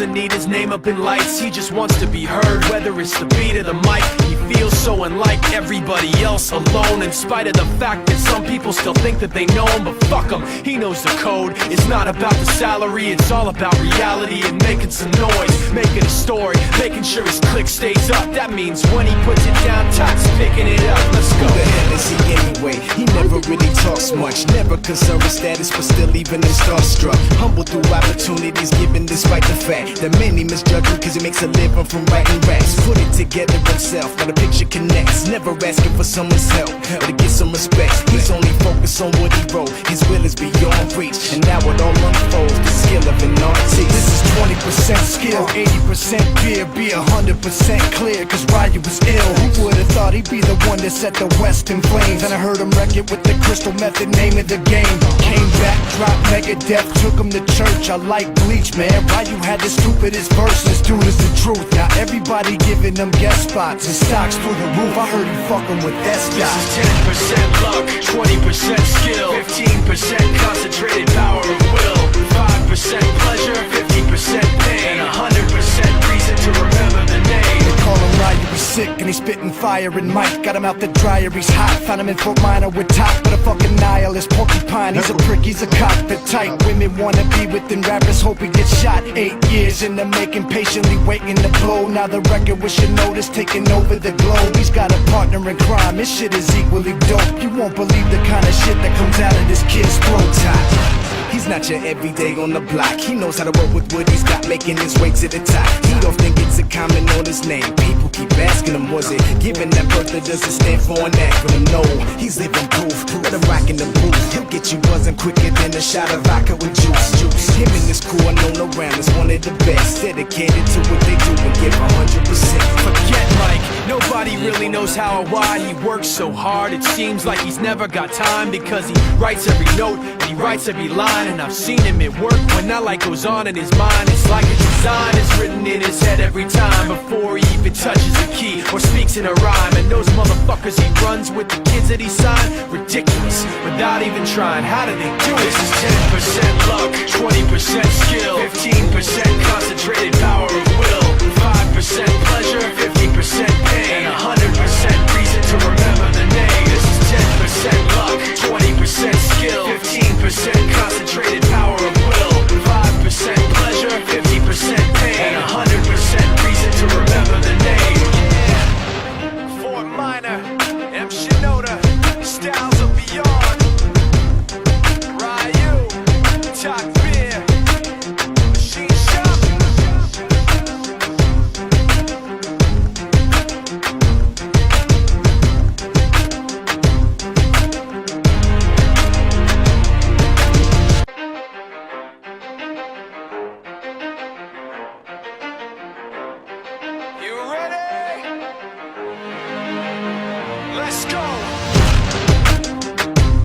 doesn't need his name up in lights, he just wants to be heard. Whether it's the beat of the mic, he feels so unlike everybody else, alone, in spite of the fact that some people still think that they know him. But fuck him, he knows the code. It's not about the salary, it's all about reality and making some noise, making a story, making sure his click stays up. That means when he puts it down, Todd's picking it up. Let's go. Who the hell is he anyway? He never really talks much, never concerned with status, but still leaving him starstruck. Humble through opportunities given despite the fact that many misjudge him cause he makes a living from writing raps. Put it together himself, now the picture connects. Never asking for someone's help or to get some respect. He's only focused on what he wrote, his will is beyond reach. And now it all unfolds, the skill of an artist. This is 20% skill, 80% fear. Be 100% clear, cause Ryu was ill. Who would've thought he'd be the one that set the West in flames? And I heard him wreck it with the Crystal Method, name of the game. Came back, dropped Megadeth, took him to church. I like Bleach, man. Ryu had the stupidest verse, this dude is the truth. Now everybody giving them guest spots and stocks through the roof. I heard he fucking with that stock. This is 10% luck, 20% skill, 15% concentrated power of will, 5% pleasure, 50% pain, and 100% reason to remember the name. They call him Ryu, he's sick and he's spitting fire and Mike got him out the dryer, he's hot. Found him in Fort Minor with top, but a fucking nihilist porcupine. He's a prick, he's a cockpit type. Women wanna be with him, rappers hope he gets shot. 8 years in the making, patiently waiting to blow. Now the record with your notice taking over the globe. He's got a partner in crime, his shit is equally dope. You won't believe the kind of shit that comes out of this kid's throat. He's not your everyday on the block. He knows how to work with what he's got, making his way to the top. He often gets a comment on his name. People keep asking him, was it given that birth that doesn't stand for an acronym? No, he's living proof. Let him rock in the booth. He'll get you buzzing quicker than a shot of vodka with juice. Him and his crew are known around as one of the best, dedicated to what they do and give 100%. Forget Mike, nobody really knows how or why he works so hard. It seems like he's never got time because he writes every note and he writes every line. And I've seen him at work when that light goes on in his mind. It's like a design is written in his head every time before he even touches a key or speaks in a rhyme. And those motherfuckers he runs with, the kids that he signed, ridiculous, without even trying. How do they do it? This is 10% luck, 20% skill, 15%